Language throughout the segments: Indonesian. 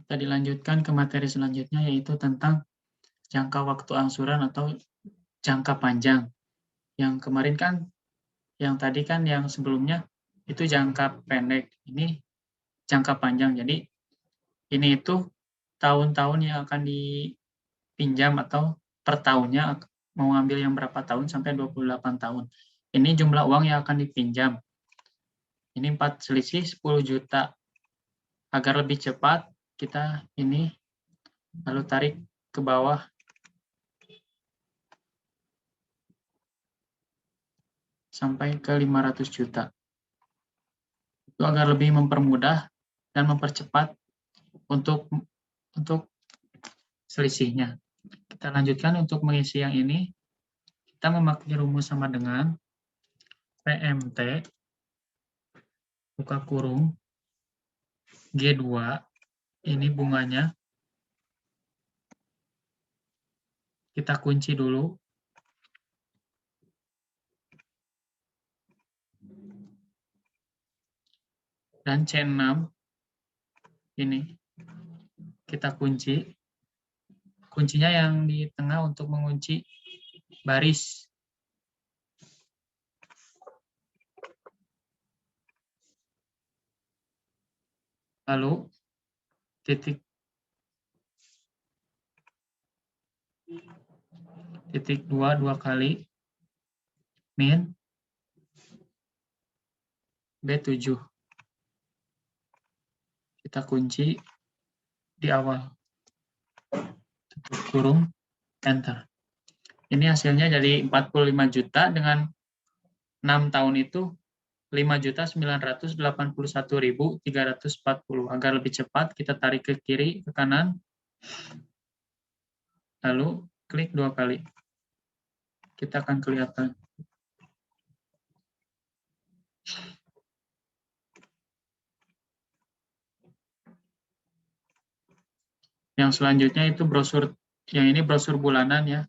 Kita dilanjutkan ke materi selanjutnya, yaitu tentang jangka waktu angsuran atau jangka panjang. Yang kemarin kan, yang tadi kan yang sebelumnya itu jangka pendek, ini jangka panjang. Jadi ini itu tahun-tahun yang akan dipinjam atau per tahunnya mau ngambil yang berapa tahun sampai 28 tahun. Ini jumlah uang yang akan dipinjam. Ini 4 selisih 10 juta. Agar lebih cepat, kita ini lalu tarik ke bawah sampai ke 500 juta. Itu agar lebih mempermudah dan mempercepat untuk selisihnya. Kita lanjutkan untuk mengisi yang ini. Kita memakai rumus sama dengan PMT buka kurung G2, ini bunganya. Kita kunci dulu. Dan C6 ini kita kunci. Kuncinya yang di tengah untuk mengunci baris. Lalu titik 2 kali min B7. Kita kunci di awal. Tutup kurung, enter. Ini hasilnya jadi 45 juta dengan 6 tahun itu 5.981.340. Agar lebih cepat, kita tarik ke kiri, ke kanan, lalu klik 2 kali. Kita akan kelihatan. Yang selanjutnya itu brosur, yang ini brosur bulanan ya.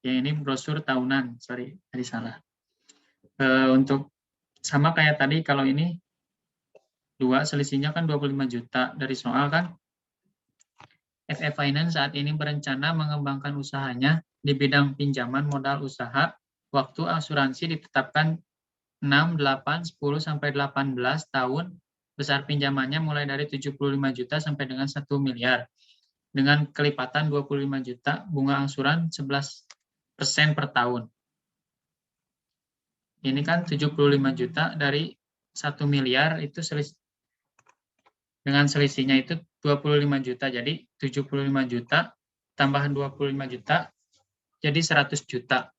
Yang ini brosur tahunan, sorry, tadi salah. Untuk sama kayak tadi, kalau ini 2, selisihnya kan 25 juta. Dari soal kan, FE Finance saat ini berencana mengembangkan usahanya di bidang pinjaman modal usaha. Waktu asuransi ditetapkan 6, 8, 10, sampai 18 tahun. Besar pinjamannya mulai dari 75 juta sampai dengan 1 miliar. Dengan kelipatan 25 juta, bunga angsuran 11% per tahun. Ini kan 75 juta dari 1 miliar, itu dengan selisihnya itu 25 juta. Jadi 75 juta tambahan 25 juta jadi 100 juta.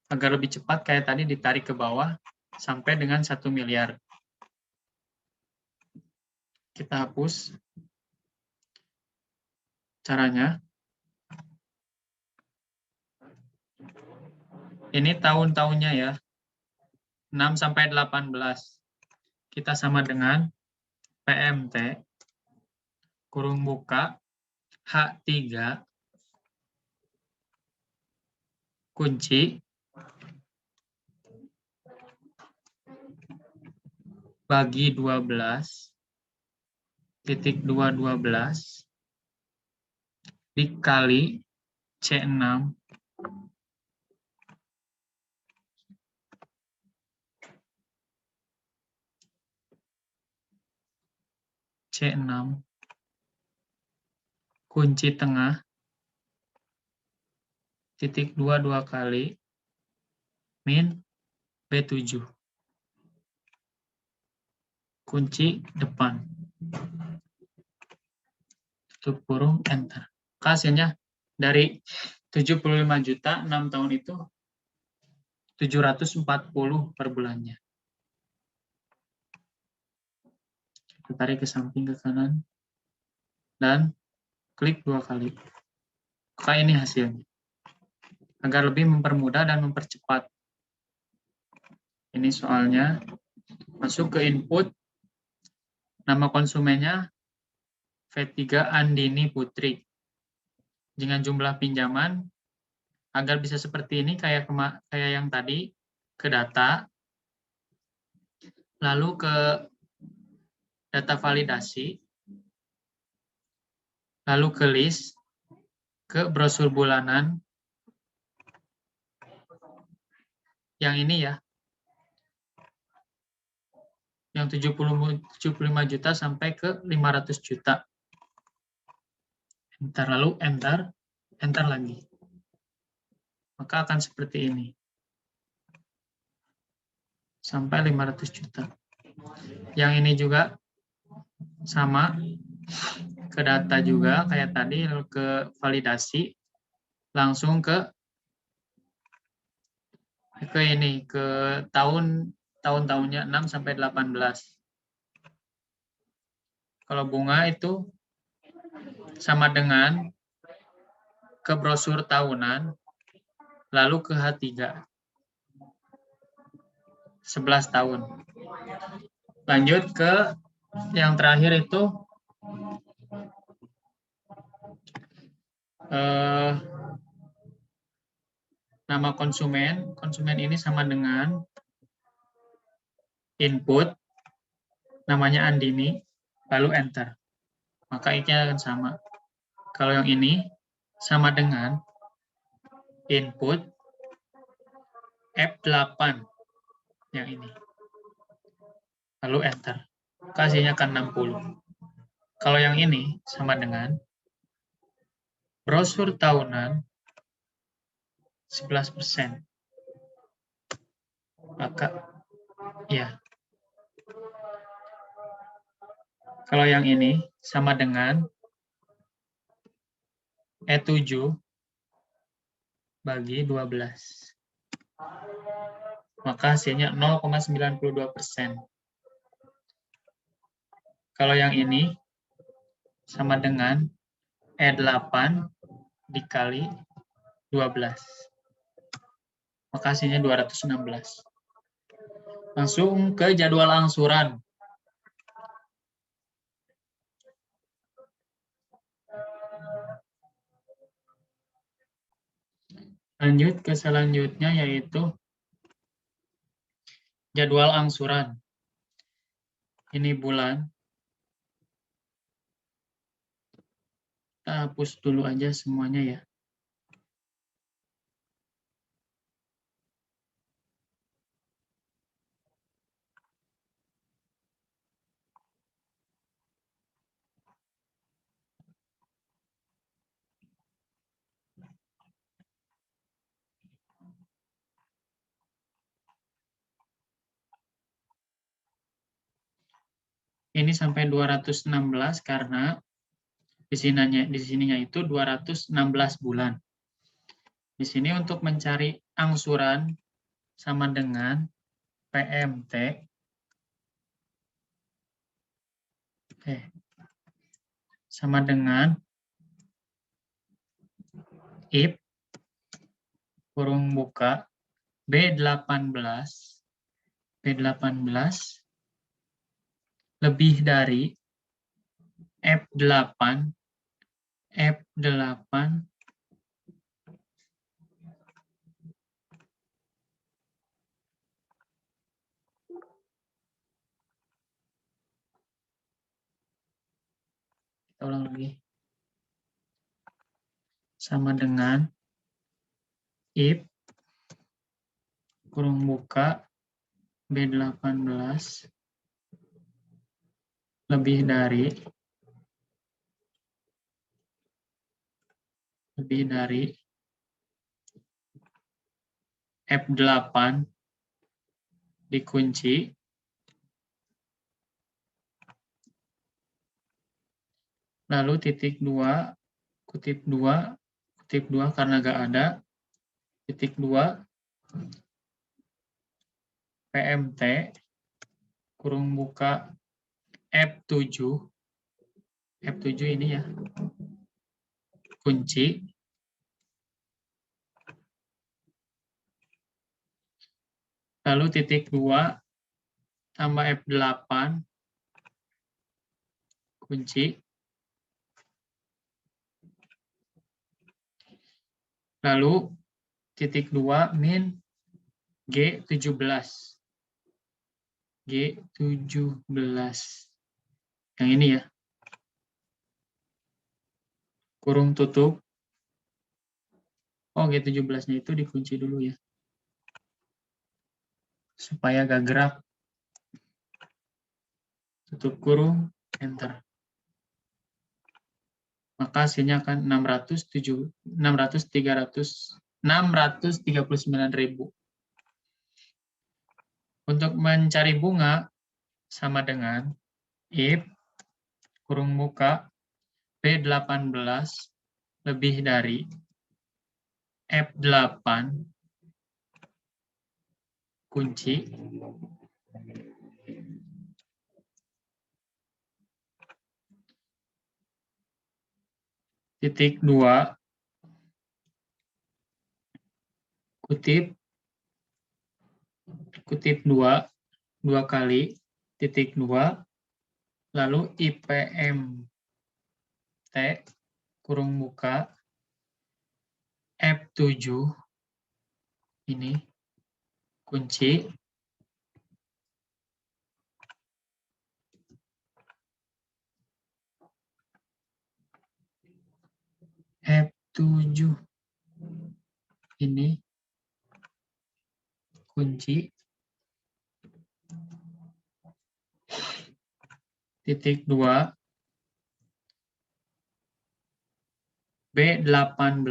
Agar lebih cepat kayak tadi ditarik ke bawah sampai dengan 1 miliar. Kita hapus. Caranya. Ini tahun-tahunnya ya. 6 sampai 18. Kita sama dengan PMT kurung buka H3 kunci bagi 12 dikali C6 kunci tengah titik 2 kali min B7 kunci depan, tutup kurung, enter. Hasilnya dari 75 juta 6 tahun itu 740 per bulannya. Kita tarik ke samping ke kanan dan klik 2 kali. Maka ini hasilnya. Agar lebih mempermudah dan mempercepat. Ini soalnya. Masuk ke input. Nama konsumennya V3 Andini Putri. Dengan jumlah pinjaman, agar bisa seperti ini kayak yang tadi, ke data, lalu ke data validasi, lalu ke list, ke brosur bulanan, yang ini ya, yang 75 juta sampai ke 500 juta. Enter, lalu enter, enter lagi. Maka akan seperti ini. Sampai 500 juta. Yang ini juga sama, ke data juga kayak tadi, lalu ke validasi, langsung ke ini, ke tahun-tahunnya 6 sampai 18. Kalau bunga itu sama dengan ke brosur tahunan, lalu ke H3. 11 tahun. Lanjut ke yang terakhir itu nama konsumen. Konsumen ini sama dengan input, namanya Andini, lalu enter. Maka ini akan sama. Kalau yang ini sama dengan input F8, yang ini. Lalu enter. Hasilnya akan 60. Kalau yang ini sama dengan brosur tahunan 11%. Maka ya. Kalau yang ini sama dengan E7 bagi 12. Maka hasilnya 0,92%. Kalau yang ini sama dengan E8 dikali 12. Maka hasilnya 216. Langsung ke jadwal angsuran. Lanjut ke selanjutnya, yaitu jadwal angsuran. Ini bulan. Kita hapus dulu aja semuanya ya. Ini sampai 216 karena di sininya itu 216 bulan. Di sini untuk mencari angsuran sama dengan PMT. Sama dengan if kurung buka B18 lebih dari F8 kita ulang lagi, sama dengan if kurung buka B18 lebih dari F8 dikunci, lalu titik 2, kutip 2 karena nggak ada, titik 2, PMT, kurung buka F7 ini ya, kunci, lalu titik 2 tambah F8, kunci, lalu titik 2 min G17. Yang ini ya. kurung tutup. Oh, G17-nya itu dikunci dulu ya. Supaya gak gerak. Tutup kurung, enter. Maka hasilnya akan 639.000. Untuk mencari bunga, sama dengan if kurung buka B18 lebih dari F8 kunci titik 2 kutip 2 kali titik 2 lalu IPMT kurung buka F7 ini kunci F7 ini kunci titik 2 B18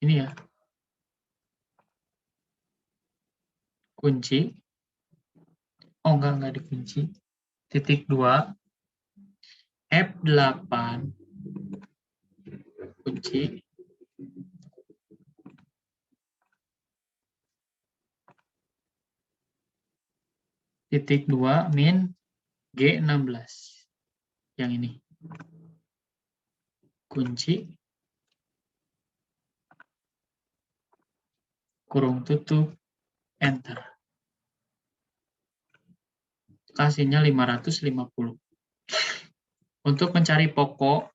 ini ya kunci. Oh enggak dikunci. Titik 2 F8 kunci titik 2 min G16 yang ini kunci kurung tutup enter. Hasilnya 550. Untuk mencari pokok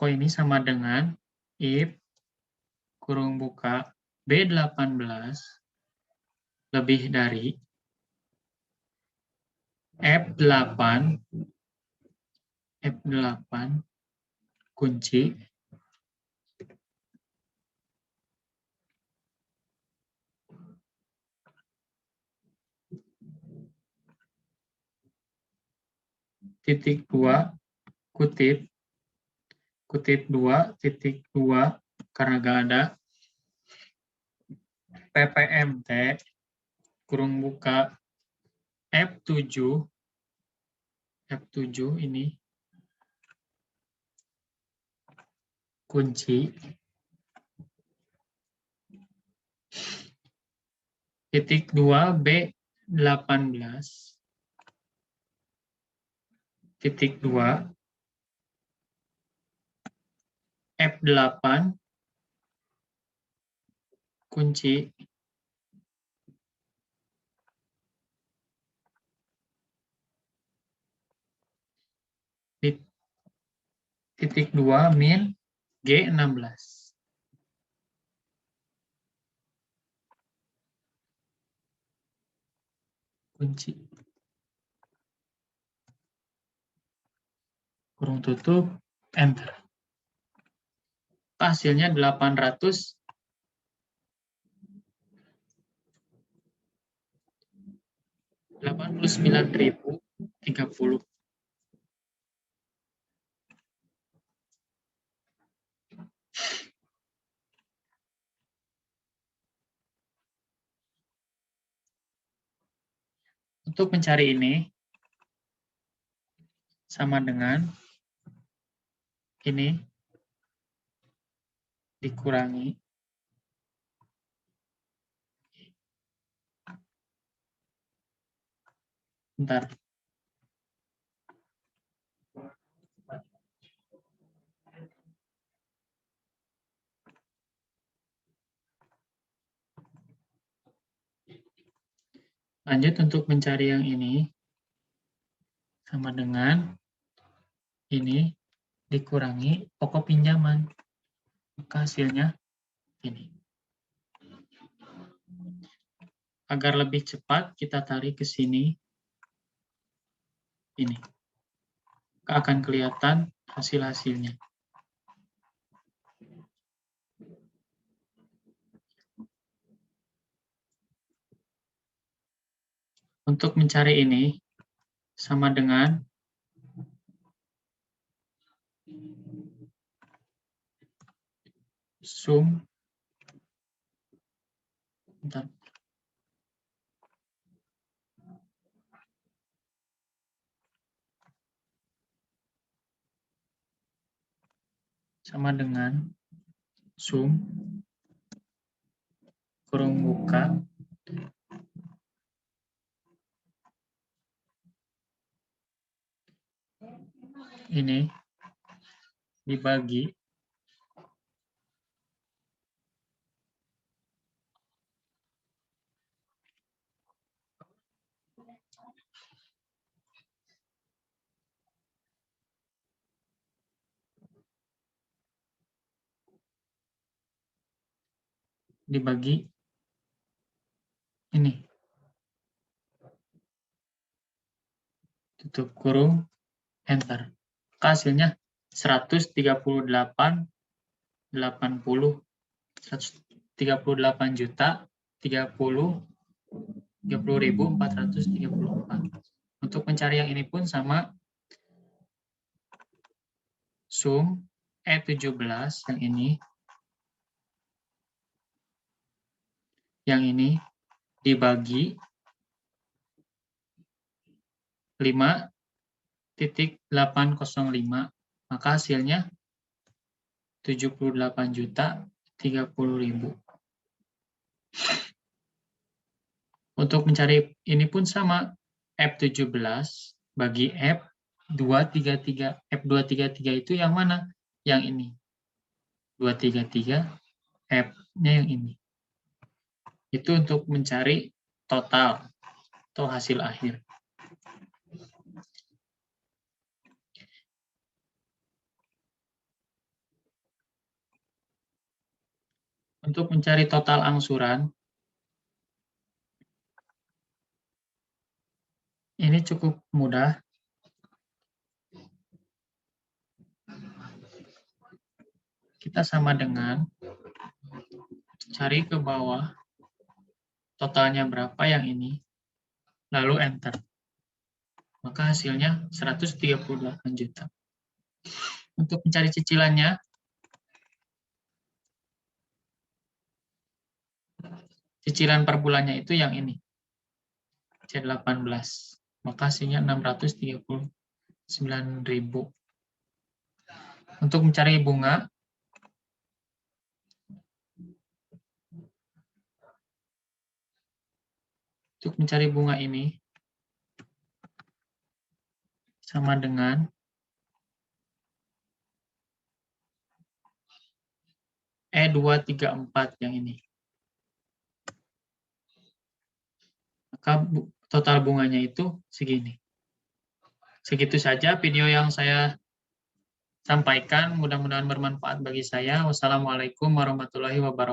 ini sama dengan if kurung buka B18 lebih dari F8 kunci titik 2 kutip 2 titik 2 karena gak ada PPMT kurung buka F7 ini kunci titik 2 B18 titik 2 F8 kunci titik 2 min G16 kunci kurung tutup enter. Hasilnya 889.030. Untuk mencari ini sama dengan ini dikurangi bentar. Lanjut untuk mencari yang ini sama dengan ini dikurangi pokok pinjaman. Maka hasilnya ini. Agar lebih cepat, kita tarik ke sini. Ini. Akan kelihatan hasil-hasilnya. Untuk mencari ini, sama dengan sum, bentar. Sama dengan sum, kurung buka, ini dibagi ini, tutup kurung, enter. Hasilnya 138, 80, 138 juta, 30.434. Untuk mencari yang ini pun sama, sum E17 yang ini dibagi 5.805, maka hasilnya 78.030.000. Untuk mencari ini pun sama, F17 bagi F233. F233 itu yang mana? Yang ini. 233, F-nya yang ini. Itu untuk mencari total atau hasil akhir. Untuk mencari total angsuran, ini cukup mudah. Kita sama dengan cari ke bawah, totalnya berapa yang ini, lalu enter. Maka hasilnya 138 juta. Untuk mencari cicilannya, cicilan per bulannya itu yang ini, C18. Maka hasilnya 639.000. Untuk mencari bunga, ini sama dengan E234 yang ini. Maka total bunganya itu segini. Segitu saja video yang saya sampaikan. Mudah-mudahan bermanfaat bagi saya. Wassalamualaikum warahmatullahi wabarakatuh.